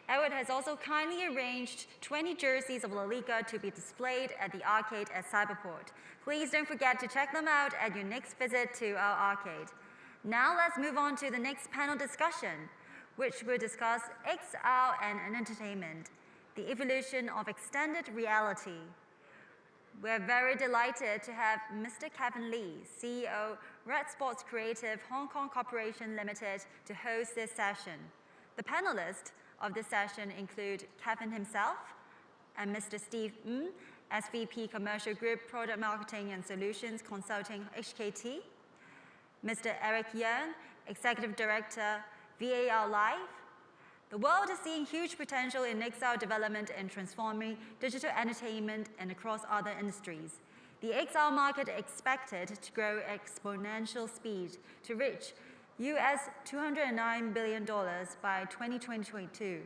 Edward has also kindly arranged 20 jerseys of La Liga to be displayed at the arcade at Cyberport. Please don't forget to check them out at your next visit to our arcade. Now let's move on to the next panel discussion, which will discuss XR and entertainment, the evolution of extended reality. We're very delighted to have Mr. Kevin Lee, CEO, Redspots Creative Hong Kong Corporation Limited, to host this session. The panelists of this session include Kevin himself and Mr. Steve Ng, SVP Commercial Group Product Marketing and Solutions Consulting HKT, Mr. Eric Yeung, Executive Director, VAR Live. The world is seeing huge potential in XR development and transforming digital entertainment and across other industries. The XR market is expected to grow at exponential speed to reach US $209 billion by 2022.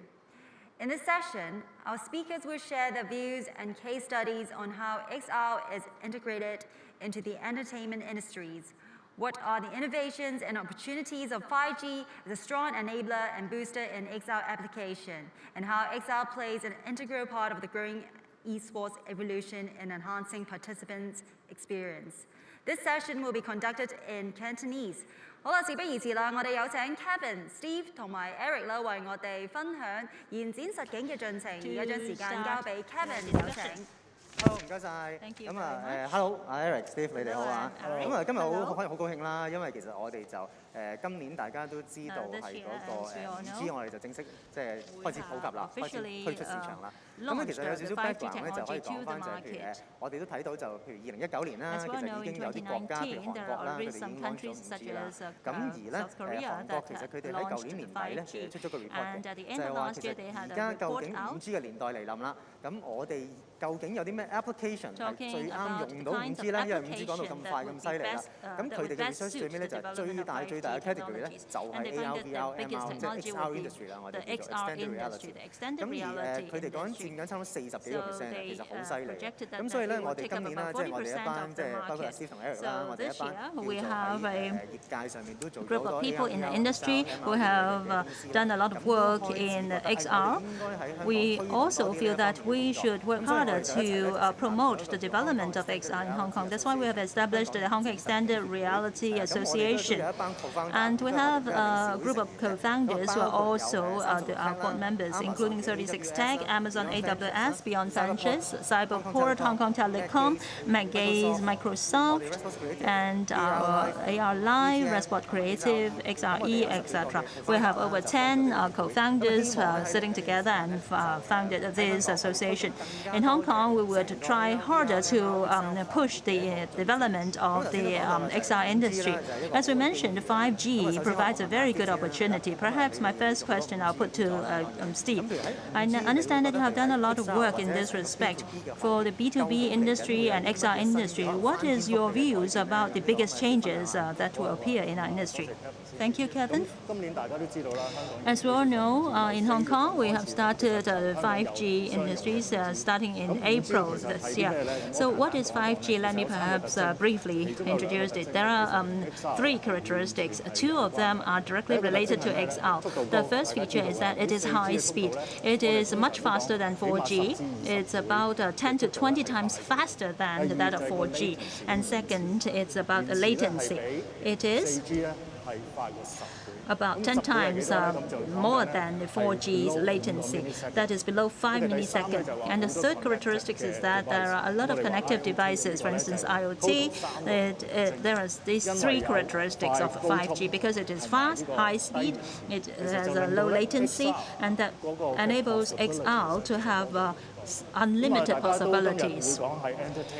In this session, our speakers will share their views and case studies on how XR is integrated into the entertainment industries. What are the innovations and opportunities of 5G as a strong enabler and booster in XR application, and how XR plays an integral part of the growing esports evolution in enhancing participants' experience. This session will be conducted in Cantonese. 好啦，事不宜遲啦，我哋有請 Kevin、Steve 同埋 Eric 啦，為我哋分享延展實境嘅進程。而家將時間交俾 Kevin，有請。好，唔該晒。咁Hello， Eric、Steve， 你哋好啊。咁今日好高興啦，因為其實我哋就今年大家都知道係嗰個5G， 我哋就正式即係開始普及啦，開始推出市場啦。咁其實有少少 background 咧，就可以講翻就係譬如我哋都睇到就譬如2019年啦，其實已經有啲國家譬如韓國啦，佢哋已經安咗 5G 啦。咁而咧韓國其實佢哋喺舊年年底咧出咗個 report 嘅，就係話其實而家究竟 5G 嘅年代嚟臨啦，咁我哋究竟有啲咩 application 係最啱用到 5G 咧？因為 5G 講到咁快咁犀利啦。咁佢哋嘅 research 最尾咧就係最大嘅 category 咧就係 AR、VR、MR 即係 XR industry 啦，我哋叫做 extended reality。咁而佢哋講緊佔緊差唔多40幾個%，其實好犀利。咁所以咧，我哋今年啦，即係我哋一班即係包括 Steve 同 Eric 啦，我哋一班叫做喺業界上面都做咗好多 people in the industry who have done a lot of work in XR. We also feel that we should work harder to promote the development of XR in Hong Kong. That's why we have established the Hong Kong Extended Reality Association. And we have a group of co-founders who are also our board members, including 36 Tech, Amazon AWS, Beyond Ventures, Cyberport, Hong Kong Telecom, McGaze, Microsoft, and AR Live, Redspots Creative, XRE, etc. We have over 10 co-founders sitting together and founded this association. In Hong Kong, we would try harder to push the development of the XR industry. As we mentioned, 5G provides a very good opportunity. Perhaps my first question I'll put to Steve. I understand that you have done a lot of work in this respect. For the B2B industry and XR industry, what is your views about the biggest changes that will appear in our industry? Thank you, Kevin. As we all know, in Hong Kong, we have started 5G industries starting in April this year. So what is 5G? Let me perhaps briefly introduce it. There are 3 characteristics. 2 of them are directly related to XR. The first feature is that it is high speed. It is much faster than 4G. It's about 10 to 20 times faster than that of 4G. And second, it's about the latency. It is about 10 times more than the 4G's latency. That is below 5 milliseconds. And the third characteristic is that there are a lot of connected devices. For instance, IoT. There are these 3 characteristics of 5G because it is fast, high speed, it has a low latency, and that enables XR to have unlimited possibilities.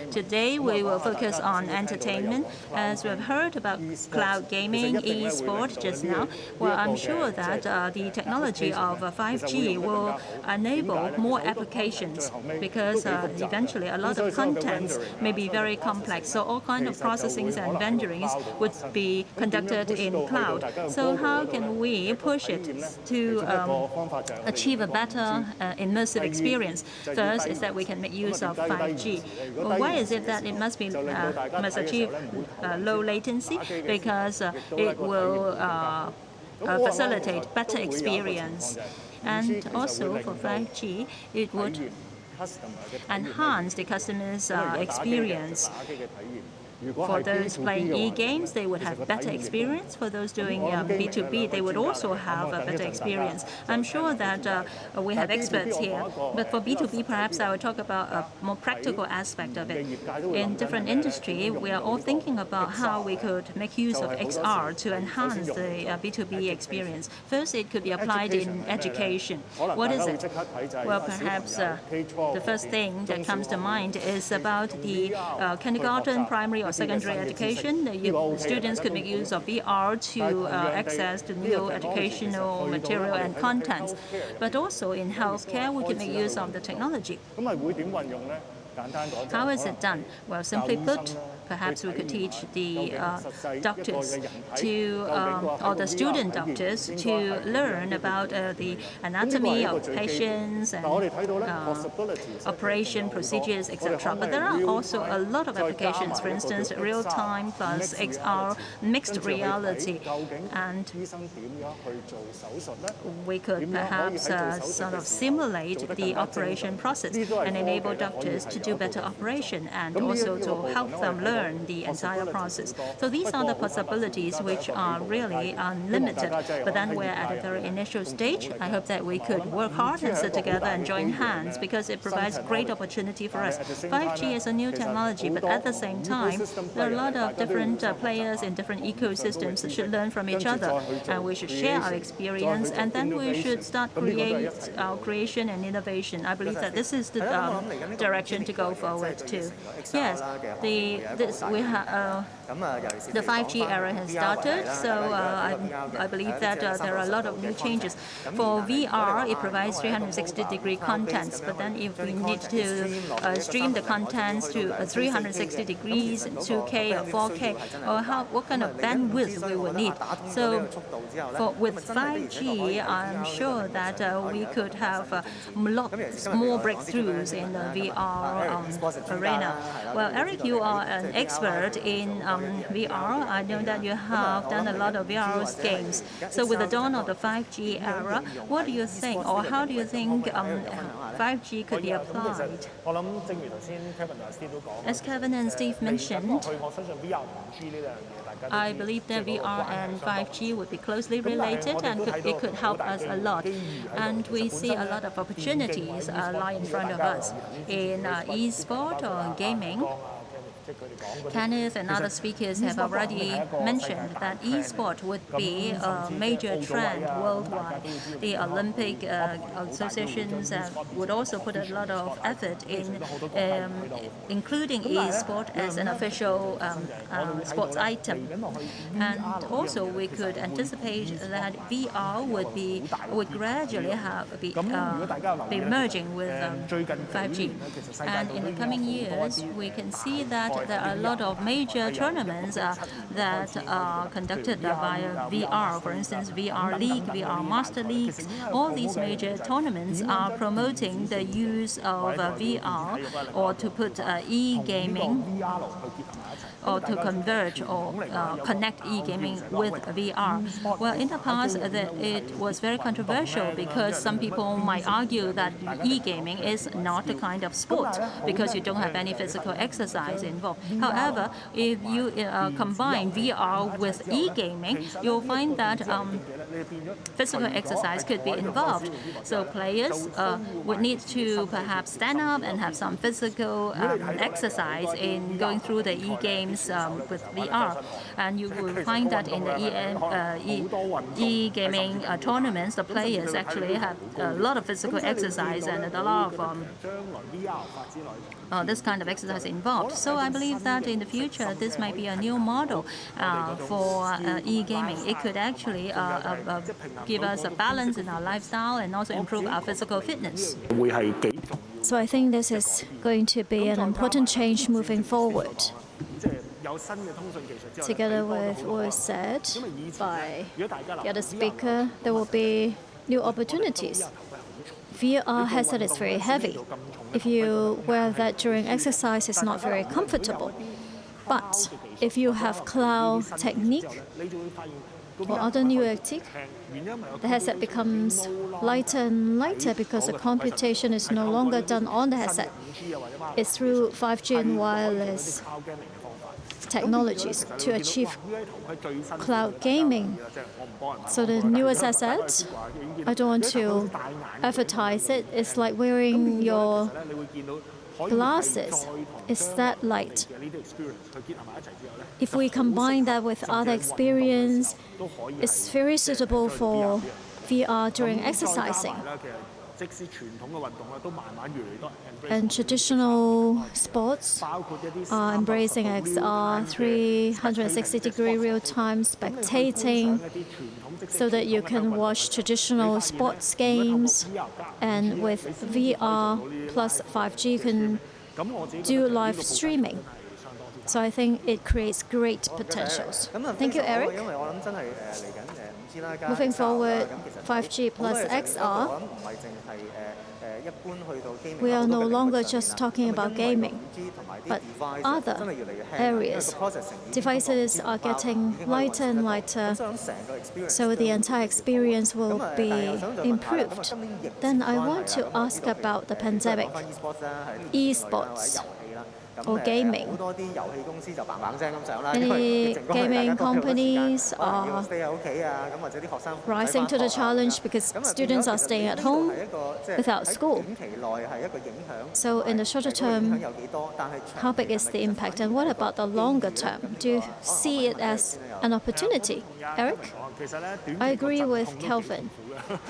Today, we will focus on entertainment. As we have heard about cloud gaming, esports just now, well, I'm sure that the technology of 5G will enable more applications because eventually a lot of contents may be very complex. So all kinds of processings and renderings would be conducted in cloud. So how can we push it to achieve a better immersive experience? First is that we can make use of 5G. Well, why is it that it must achieve low latency? Because it will facilitate better experience. And also for 5G, it would enhance the customer's experience. For those playing e-games, they would have better experience. For those doing B2B, they would also have a better experience. I'm sure that we have experts here, but for B2B, perhaps I will talk about a more practical aspect of it. In different industry, we are all thinking about how we could make use of XR to enhance the B2B experience. First, it could be applied in education. What is it? Well, perhaps the first thing that comes to mind is about the kindergarten, primary, or secondary education. The students could make use of VR to access to new educational material and contents. But also in healthcare, we could make use of the technology. How is it done? Well, simply put, perhaps we could teach the doctors to, or the student doctors to learn about the anatomy of patients and operation procedures, etc. But there are also a lot of applications, for instance, real-time plus XR, mixed reality. And we could perhaps sort of simulate the operation process and enable doctors to do better operation and also to help them learn the entire process. So these are the possibilities which are really unlimited. But then we're at a very initial stage. I hope that we could work hard and sit together and join hands because it provides great opportunity for us. 5G is a new technology, but at the same time, there are a lot of different players in different ecosystems that should learn from each other, and we should share our experience, and then we should start our creation and innovation. I believe that this is the direction to go forward to. Yes, the 5G era has started, so I believe that there are a lot of new changes. For VR, it provides 360-degree contents, but then if we need to stream the contents to 360 degrees, 2K or 4K, or what kind of bandwidth we would need. So with 5G, I'm sure that we could have lots more breakthroughs in the VR arena. Well, Eric, you are an expert in VR. I know that you have done a lot of VR games. So with the dawn of the 5G era, what do you think, or how do you think 5G could be applied? As Kevin and Steve mentioned, I believe that VR and 5G would be closely related, and it could help us a lot. And we see a lot of opportunities lie in front of us in esports or gaming. Kenneth and other speakers have already mentioned that esports would be a major trend worldwide. The Olympic associations would also put a lot of effort in including esports as an official sports item. And also we could anticipate that VR would gradually be merging with 5G. And in the coming years, we can see that there are a lot of major tournaments that are conducted via VR. For instance, VR League, VR Master Leagues. All these major tournaments are promoting the use of VR or to put e-gaming or to converge or connect e-gaming with VR. Well, in the past, it was very controversial because some people might argue that e-gaming is not a kind of sport because you don't have any physical exercise involved. However, if you combine VR with e-gaming, you'll find that physical exercise could be involved. So players would need to perhaps stand up and have some physical exercise in going through the e-games with VR. And you will find that in the e-gaming tournaments, the players actually have a lot of physical exercise and a lot of this kind of exercise involved. So I believe that in the future, this might be a new model for e-gaming. It could actually give us a balance in our lifestyle and also improve our physical fitness. So I think this is going to be an important change moving forward. Together with what was said by the other speaker, there will be new opportunities. VR headset is very heavy. If you wear that during exercise, it's not very comfortable. But if you have cloud technique, or other new tech, the headset becomes lighter and lighter because the computation is no longer done on the headset. It's through 5G and wireless technologies to achieve cloud gaming. So the newest headset, I don't want to advertise it, it's like wearing your glasses. It's that light. If we combine that with other experience, it's very suitable for VR during exercising. And traditional sports are embracing XR, 360-degree real-time spectating, so that you can watch traditional sports games. And with VR plus 5G, you can do live streaming. So I think it creates great potentials. Thank you, Eric. Moving forward, 5G plus XR, we are no longer just talking about gaming, but other areas. Devices are getting lighter and lighter, so the entire experience will be improved. Then I want to ask about the pandemic, esports, or gaming. Many gaming companies are rising to the challenge because students are staying at home without school. So in the shorter term, how big is the impact, and what about the longer term? Do you see it as an opportunity? Eric? I agree with Kelvin.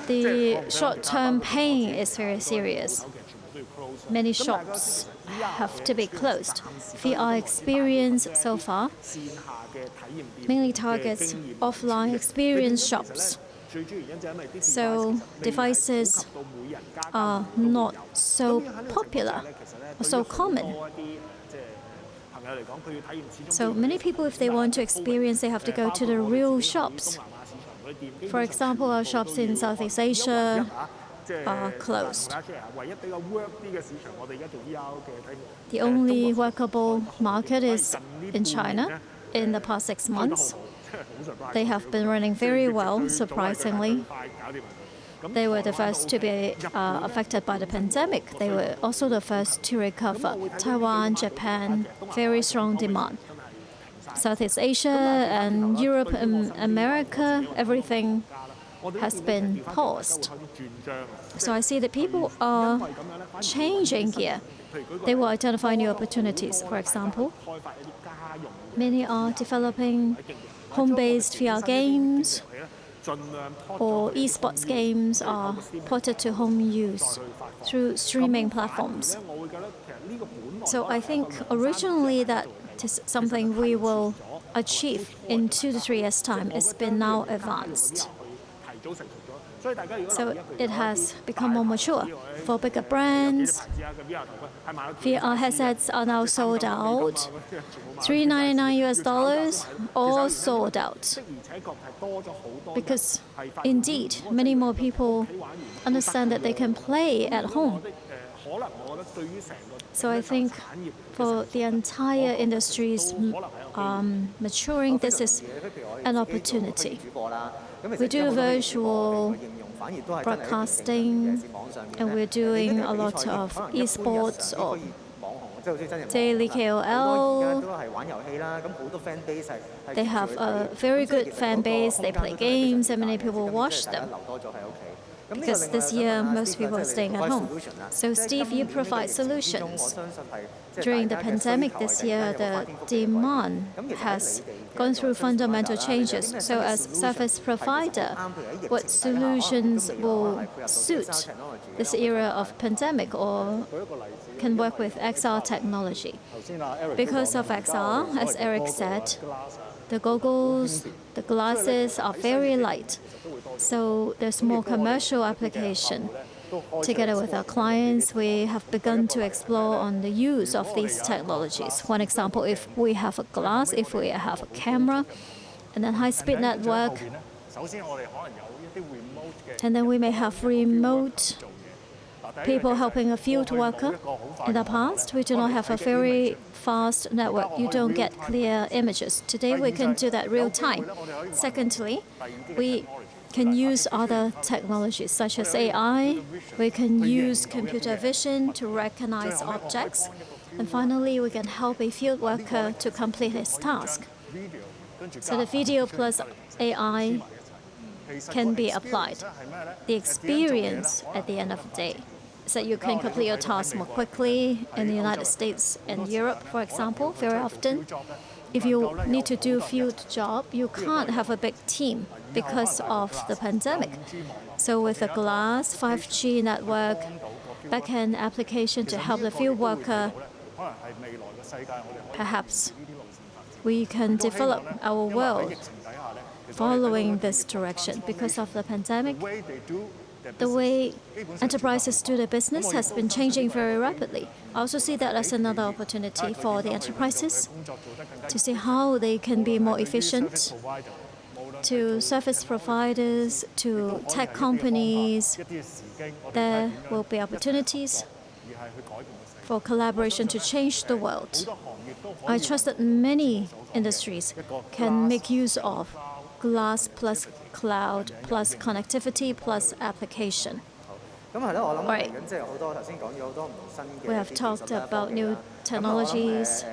The short-term pain is very serious. Many shops have to be closed. VR experience so far mainly targets offline experience shops. So devices are not so popular or so common. So many people, if they want to experience, they have to go to the real shops. For example, our shops in Southeast Asia are closed. The only workable market is in China. In the past 6 months, they have been running very well, surprisingly. They were the first to be affected by the pandemic. They were also the first to recover. Taiwan, Japan, very strong demand. Southeast Asia and Europe and America, everything has been paused. So I see that people are changing here. They will identify new opportunities. For example, many are developing home-based VR games, or esports games are ported to home use through streaming platforms. So I think originally that is something we will achieve in 2 to 3 years' time. It's been now advanced. So it has become more mature. For bigger brands, VR headsets are now sold out. $399 all sold out. Because indeed, many more people understand that they can play at home. So I think for the entire industry's maturing, this is an opportunity. We do virtual broadcasting, and we're doing a lot of esports or daily KOL. They have a very good fan base, they play games, and many people watch them. Because this year, most people are staying at home. So Steve, you provide solutions. During the pandemic this year, the demand has gone through fundamental changes. So as service provider, what solutions will suit this era of pandemic or can work with XR technology? Because of XR, as Eric said, the goggles, the glasses are very light. So there's more commercial application. Together with our clients, we have begun to explore on the use of these technologies. One example, if we have a glass, if we have a camera, and then high-speed network, and then we may have remote people helping a field worker. In the past, we do not have a very fast network. You don't get clear images. Today, we can do that real time. Secondly, we can use other technologies such as AI. We can use computer vision to recognize objects. And finally, we can help a field worker to complete his task. So the video plus AI can be applied. The experience at the end of the day is that you can complete your task more quickly. In the United States and Europe, for example, very often, if you need to do field job, you can't have a big team because of the pandemic. So with a glass 5G network, backend application to help the field worker, perhaps we can develop our world following this direction. Because of the pandemic, the way enterprises do their business has been changing very rapidly. I also see that as another opportunity for the enterprises to see how they can be more efficient, to service providers, to tech companies. There will be opportunities for collaboration to change the world. I trust that many industries can make use of glass plus cloud plus connectivity plus application. Right. We have talked about new technologies.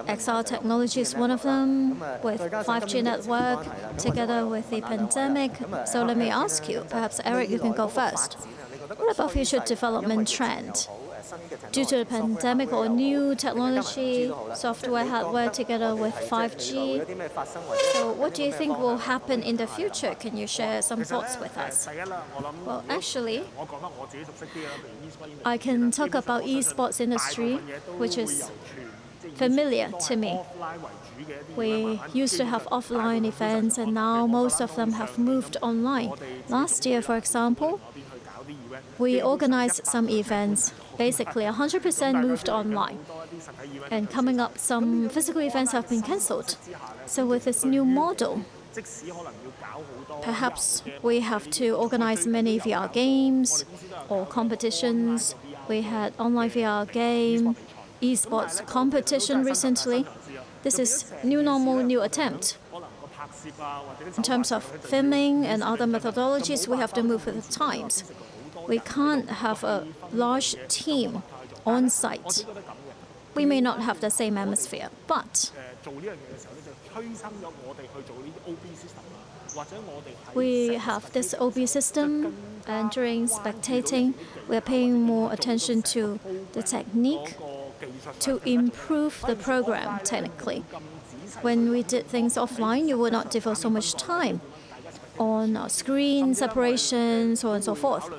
XR technology is one of them, with 5G network, together with the pandemic. So let me ask you, perhaps Eric, you can go first. What about future development trend? Due to the pandemic or new technology, software, hardware, together with 5G. So what do you think will happen in the future? Can you share some thoughts with us? Well, actually, I can talk about esports industry, which is familiar to me. We used to have offline events, and now most of them have moved online. Last year, for example, we organized some events. Basically, 100% moved online. And coming up, some physical events have been cancelled. So with this new model, perhaps we have to organize many VR games or competitions. We had online VR game, esports competition recently. This is new normal, new attempt. In terms of filming and other methodologies, we have to move with the times. We can't have a large team on site. We may not have the same atmosphere, but we have this OB system, and during spectating, we are paying more attention to the technique to improve the program technically. When we did things offline, you would not devote so much time on screen separation, so on and so forth.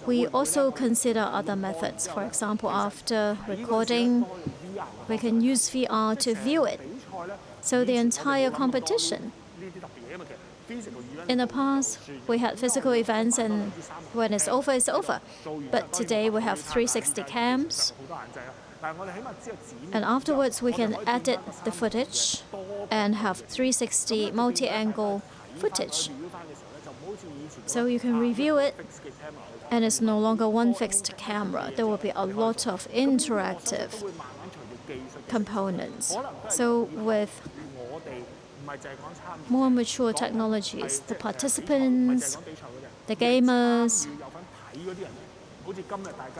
We also consider other methods. For example, after recording, we can use VR to view it. So the entire competition. In the past, we had physical events, and when it's over, it's over. But today, we have 360 cams. And afterwards, we can edit the footage and have 360 multi-angle footage. So you can review it, and it's no longer one fixed camera. There will be a lot of interactive components. So with more mature technologies, the participants, the gamers,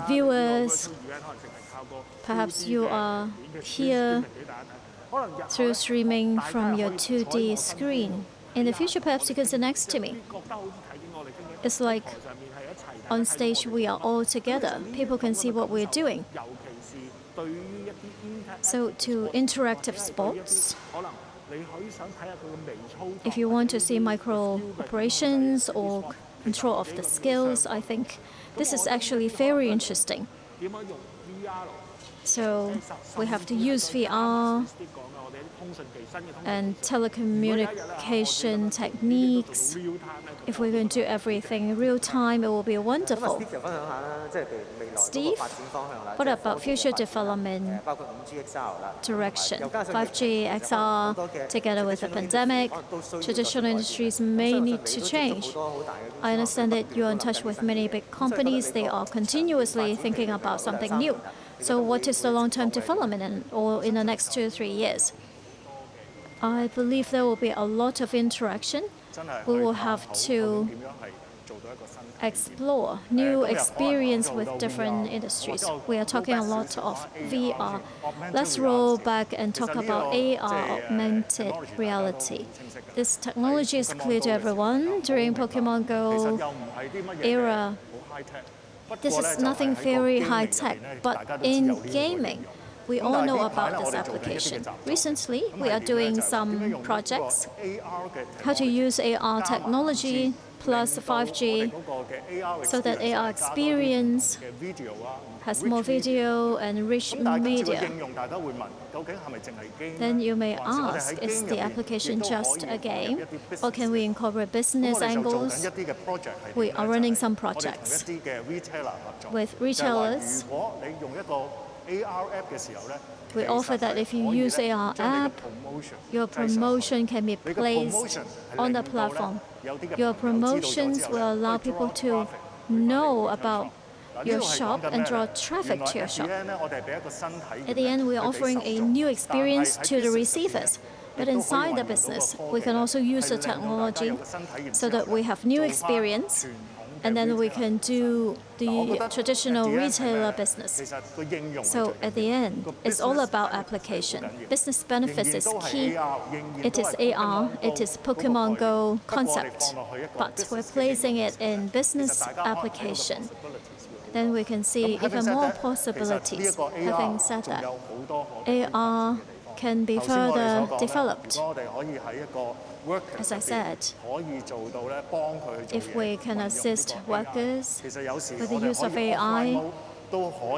viewers, perhaps you are here through streaming from your 2D screen. In the future, perhaps you can sit next to me. It's like on stage we are all together. People can see what we're doing. So to interactive sports, if you want to see micro operations or control of the skills, I think this is actually very interesting. So we have to use VR and telecommunication techniques. If we can do everything in real time, it will be wonderful. Steve, what about future development direction? 5G, XR, together with the pandemic, traditional industries may need to change. I understand that you're in touch with many big companies. They are continuously thinking about something new. So what is the long-term development in the next 2 or 3 years? I believe there will be a lot of interaction. We will have to explore new experience with different industries. We are talking a lot of VR. Let's roll back and talk about AR, augmented reality. This technology is clear to everyone during Pokemon Go era. This is nothing very high-tech, but in gaming, we all know about this application. Recently, we are doing some projects, how to use AR technology plus 5G so that AR experience has more video and rich media. Then you may ask, is the application just a game, or can we incorporate business angles? We are running some projects with retailers. We offer that if you use AR app, your promotion can be placed on the platform. Your promotions will allow people to know about your shop and draw traffic to your shop. At the end, we are offering a new experience to the receivers. But inside the business, we can also use the technology so that we have new experience, and then we can do the traditional retailer business. So at the end, it's all about application. Business benefits is key. It is AR, it is Pokemon Go concept, but we're placing it in business application. Then we can see even more possibilities. Having said that, AR can be further developed. As I said, if we can assist workers with the use of AI,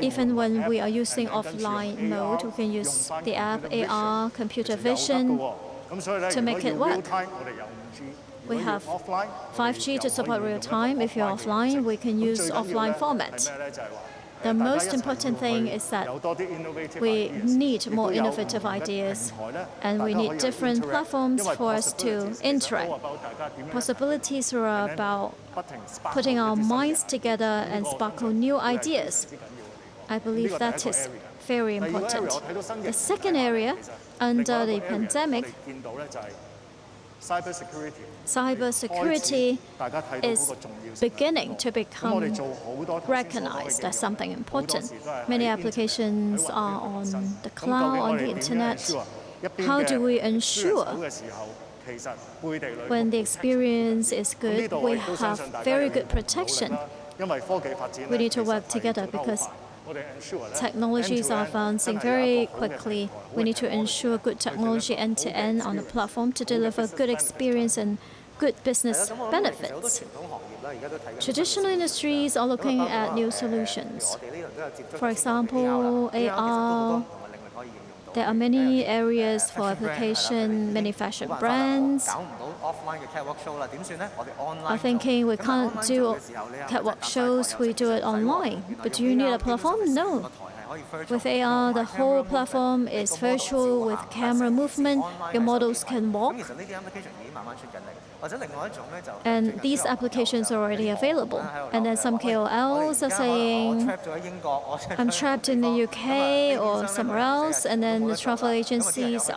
even when we are using offline mode, we can use the app AR, computer vision to make it work. We have 5G to support real time. If you're offline, we can use offline format. The most important thing is that we need more innovative ideas, and we need different platforms for us to interact. Possibilities are about putting our minds together and sparkle new ideas. I believe that is very important. The second area, under the pandemic, cybersecurity is beginning to become recognized as something important. Many applications are on the cloud, on the internet. How do we ensure when the experience is good, we have very good protection? We need to work together because technologies are advancing very quickly. We need to ensure good technology end-to-end on the platform to deliver good experience and good business benefits. Traditional industries are looking at new solutions. For example, AR. There are many areas for application. Many fashion brands are thinking we can't do catwalk shows, we do it online. But do you need a platform? No. With AR, the whole platform is virtual with camera movement. Your models can walk. And these applications are already available. And then some KOLs are saying, I'm trapped in the UK or somewhere else, and then the travel agencies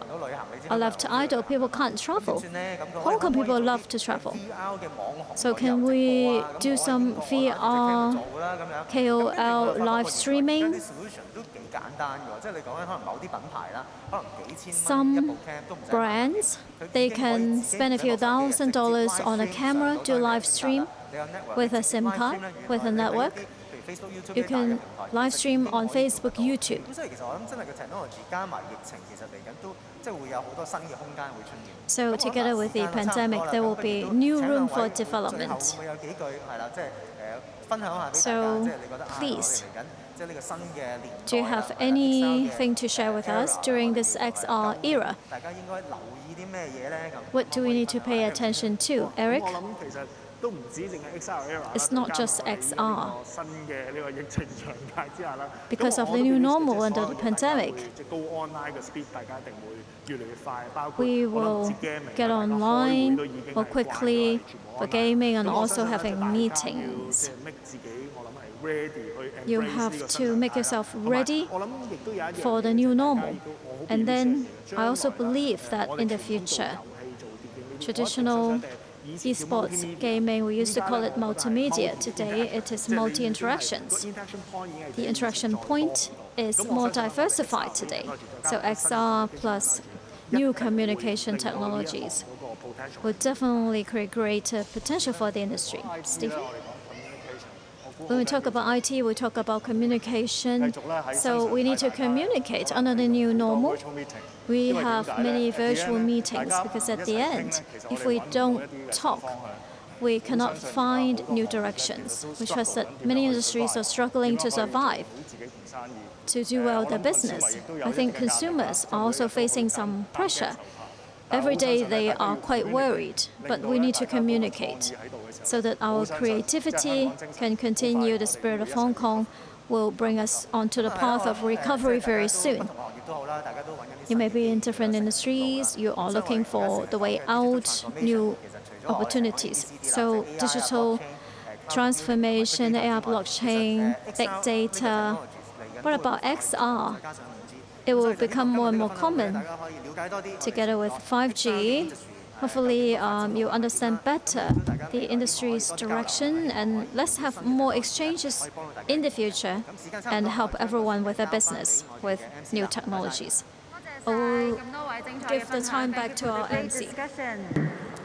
are left idle. People can't travel. Hong Kong people love to travel. So can we do some VR KOL live streaming? Some brands, they can spend a few $1,000s on a camera, do live stream with a SIM card, with a network. You can live stream on Facebook, YouTube. 咁所以其實我諗真係個 technology 加埋疫情，其實嚟緊都即係會有好多新嘅空間會出現。So together with the pandemic, there will be new room for 最後 development. 會有幾句係啦，即係分享下俾大家， So 即係你覺得啊，我哋 please, 嚟緊即係呢個新嘅年代 do you have anything to share with us during this XR era? 大家應該留意啲咩嘢咧？咁 What do we need to pay attention to, Eric? 我諗其實都唔止淨係 XR era 啦 It's not just 加埋 XR. 呢個新嘅呢個疫情常態之下啦。 Because 咁 of 我 the 都 new 表示 normal 即係 under 所 the 有嘢大家 pandemic, 會即係高 online 嘅 speed， 大家一定會越嚟越快，包括 we 我諗 will 接 gaming get 大家開會 online 都已經 more 係慣咗係 quickly 全部 for online gaming and 咁我 also 相信 having 大家要 meetings. 即係 make 自己，我諗係 ready 去 You embrace 呢 have 個 to 新 make 常態 yourself 啦。同埋 ready 我諗亦都有一樣 for the 嘢 new 就係大家 normal. 亦都我好 And 建議 then 將 I also 來啦 believe that 我 in 哋 the 傳統做遊 future, 戲做電競呢啲 traditional 我以前叫 esports multimedia gaming, we used to call it 依家呢，我覺得係 multimedia. multi-interaction， Today, it is 即係你已經係個 multi-interactions. interaction point 已經係 The 比以前 interaction 再多 point 咁 is 我 more 相信我哋 diversified XR today. 再 So 加埋新 XR 嘅 plus 一 new 定會 communication 令到呢一行 technologies 嗰個 potential will definitely create greater potential for the industry. Steve? When we talk about IT, we talk about communication. So we need to communicate under the new normal. We have many virtual meetings because at the end, if we don't talk, we cannot find new directions. We trust that many industries are struggling to survive, to do well their business. I think consumers are also facing some pressure. Every day they are quite worried, but we need to communicate so that our creativity can continue. The spirit of Hong Kong will bring us onto the path of recovery very soon. You may be in different industries, you are looking for the way out, new opportunities. So digital transformation, AI blockchain, big data. What about XR? It will become more and more common. Together with 5G, hopefully you understand better the industry's direction, and let's have more exchanges in the future and help everyone with their business with new technologies. I will give the time back to our MC. Discussion.